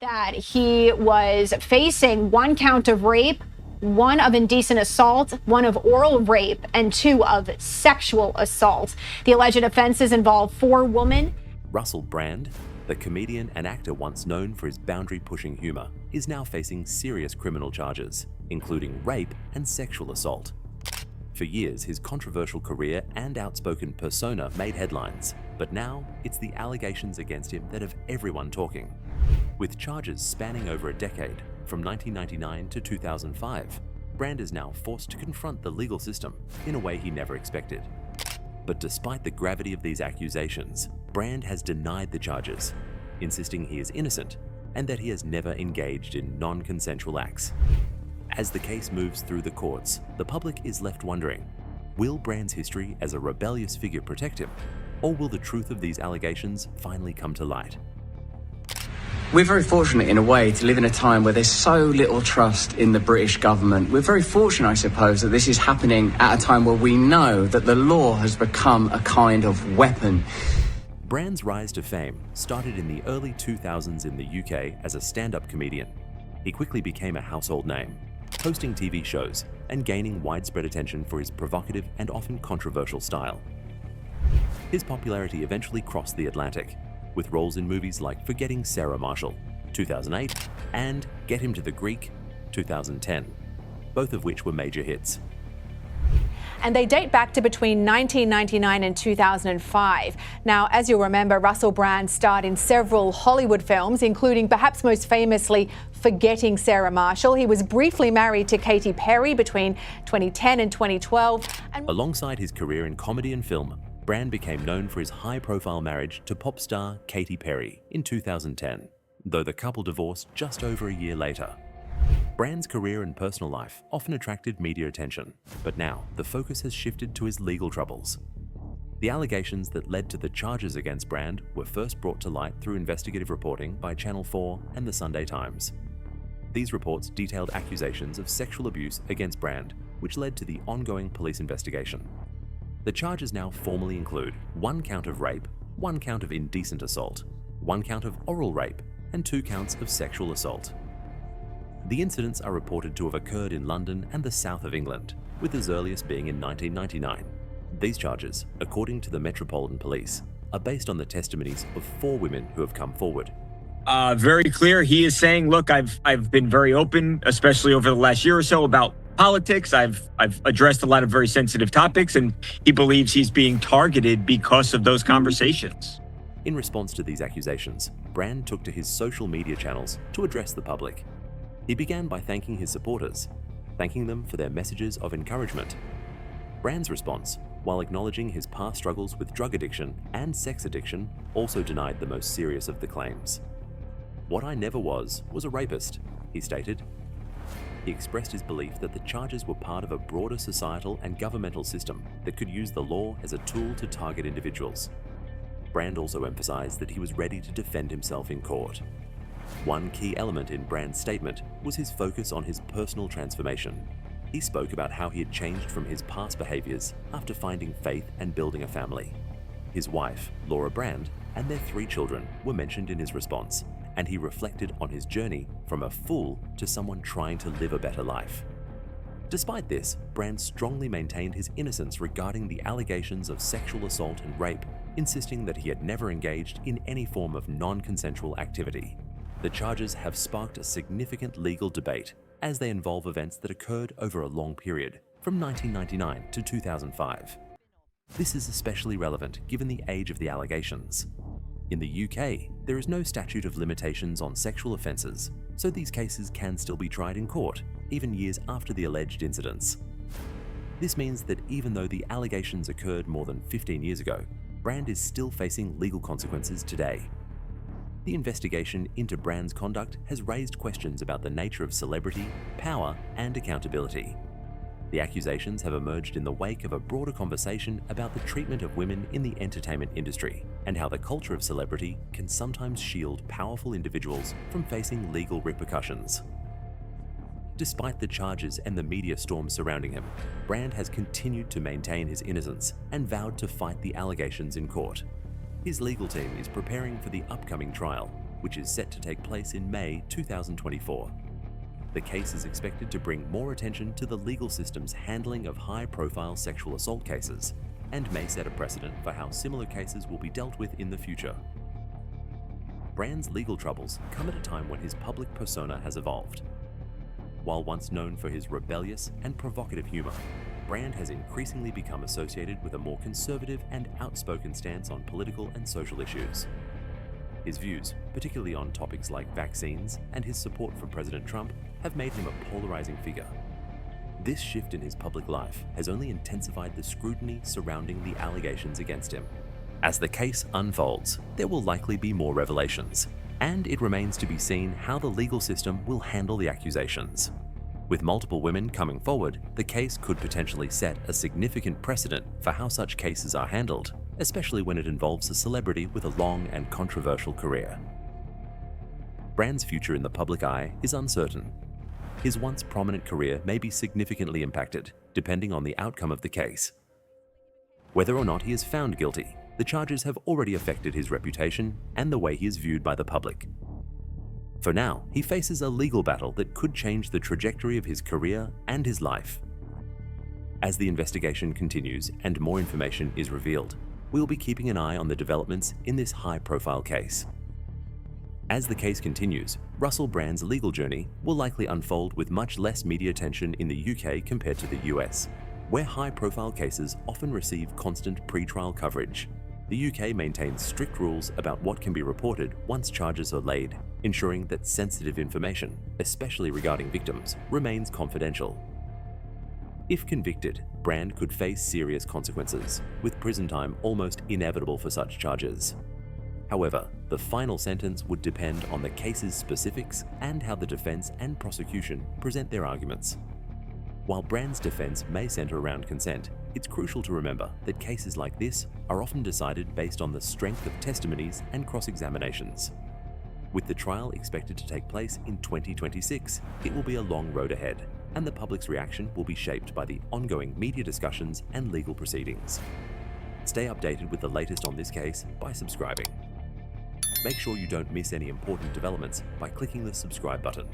That he was facing 1 count of rape, 1 of indecent assault, 1 of oral rape, and 2 of sexual assault. The alleged offenses involve 4 women. Russell Brand, the comedian and actor once known for his boundary-pushing humor, is now facing serious criminal charges, including rape and sexual assault. For years, his controversial career and outspoken persona made headlines, but now it's the allegations against him that have everyone talking. With charges spanning over a decade, from 1999 to 2005, Brand is now forced to confront the legal system in a way he never expected. But despite the gravity of these accusations, Brand has denied the charges, insisting he is innocent and that he has never engaged in non-consensual acts. As the case moves through the courts, the public is left wondering, will Brand's history as a rebellious figure protect him, or will the truth of these allegations finally come to light? We're very fortunate in a way to live in a time where there's so little trust in the British government. We're very fortunate, I suppose, that this is happening at a time where we know that the law has become a kind of weapon. Brand's rise to fame started in the early 2000s in the UK as a stand-up comedian. He quickly became a household name, hosting TV shows and gaining widespread attention for his provocative and often controversial style. His popularity eventually crossed the Atlantic, with roles in movies like Forgetting Sarah Marshall, 2008, and Get Him to the Greek, 2010, both of which were major hits. And they date back to between 1999 and 2005. Now, as you'll remember, Russell Brand starred in several Hollywood films, including perhaps most famously Forgetting Sarah Marshall. He was briefly married to Katy Perry between 2010 and 2012. Alongside his career in comedy and film, Brand became known for his high-profile marriage to pop star Katy Perry in 2010, though the couple divorced just over a year later. Brand's career and personal life often attracted media attention, but now the focus has shifted to his legal troubles. The allegations that led to the charges against Brand were first brought to light through investigative reporting by Channel 4 and the Sunday Times. These reports detailed accusations of sexual abuse against Brand, which led to the ongoing police investigation. The charges now formally include 1 count of rape, 1 count of indecent assault, 1 count of oral rape, and 2 counts of sexual assault. The incidents are reported to have occurred in London and the south of England, with his earliest being in 1999. These charges, according to the Metropolitan Police, are based on the testimonies of 4 women who have come forward. Very clear. He is saying, look, I've been very open, especially over the last year or so, about politics. I've addressed a lot of very sensitive topics, and he believes he's being targeted because of those conversations. In response to these accusations, Brand took to his social media channels to address the public. He began by thanking his supporters, thanking them for their messages of encouragement. Brand's response, while acknowledging his past struggles with drug addiction and sex addiction, also denied the most serious of the claims. "What I never was a rapist," he stated. He expressed his belief that the charges were part of a broader societal and governmental system that could use the law as a tool to target individuals. Brand also emphasized that he was ready to defend himself in court. One key element in Brand's statement was his focus on his personal transformation. He spoke about how he had changed from his past behaviors after finding faith and building a family. His wife, Laura Brand, and their 3 children were mentioned in his response, and he reflected on his journey from a fool to someone trying to live a better life. Despite this, Brand strongly maintained his innocence regarding the allegations of sexual assault and rape, insisting that he had never engaged in any form of non-consensual activity. The charges have sparked a significant legal debate as they involve events that occurred over a long period, from 1999 to 2005. This is especially relevant given the age of the allegations. In the UK, there is no statute of limitations on sexual offences, so these cases can still be tried in court, even years after the alleged incidents. This means that even though the allegations occurred more than 15 years ago, Brand is still facing legal consequences today. The investigation into Brand's conduct has raised questions about the nature of celebrity, power, and accountability. The accusations have emerged in the wake of a broader conversation about the treatment of women in the entertainment industry and how the culture of celebrity can sometimes shield powerful individuals from facing legal repercussions. Despite the charges and the media storm surrounding him, Brand has continued to maintain his innocence and vowed to fight the allegations in court. His legal team is preparing for the upcoming trial, which is set to take place in May 2024. The case is expected to bring more attention to the legal system's handling of high-profile sexual assault cases and may set a precedent for how similar cases will be dealt with in the future. Brand's legal troubles come at a time when his public persona has evolved. While once known for his rebellious and provocative humor, Brand has increasingly become associated with a more conservative and outspoken stance on political and social issues. His views, particularly on topics like vaccines and his support for President Trump, have made him a polarizing figure. This shift in his public life has only intensified the scrutiny surrounding the allegations against him. As the case unfolds, there will likely be more revelations, and it remains to be seen how the legal system will handle the accusations. With multiple women coming forward, the case could potentially set a significant precedent for how such cases are handled, especially when it involves a celebrity with a long and controversial career. Brand's future in the public eye is uncertain. His once prominent career may be significantly impacted, depending on the outcome of the case. Whether or not he is found guilty, the charges have already affected his reputation and the way he is viewed by the public. For now, he faces a legal battle that could change the trajectory of his career and his life. As the investigation continues and more information is revealed, we'll be keeping an eye on the developments in this high-profile case. As the case continues, Russell Brand's legal journey will likely unfold with much less media attention in the UK compared to the US, where high-profile cases often receive constant pre-trial coverage. The UK maintains strict rules about what can be reported once charges are laid, ensuring that sensitive information, especially regarding victims, remains confidential. If convicted, Brand could face serious consequences, with prison time almost inevitable for such charges. However, the final sentence would depend on the case's specifics and how the defense and prosecution present their arguments. While Brand's defense may center around consent, it's crucial to remember that cases like this are often decided based on the strength of testimonies and cross-examinations. With the trial expected to take place in 2026, it will be a long road ahead, and the public's reaction will be shaped by the ongoing media discussions and legal proceedings. Stay updated with the latest on this case by subscribing. Make sure you don't miss any important developments by clicking the subscribe button.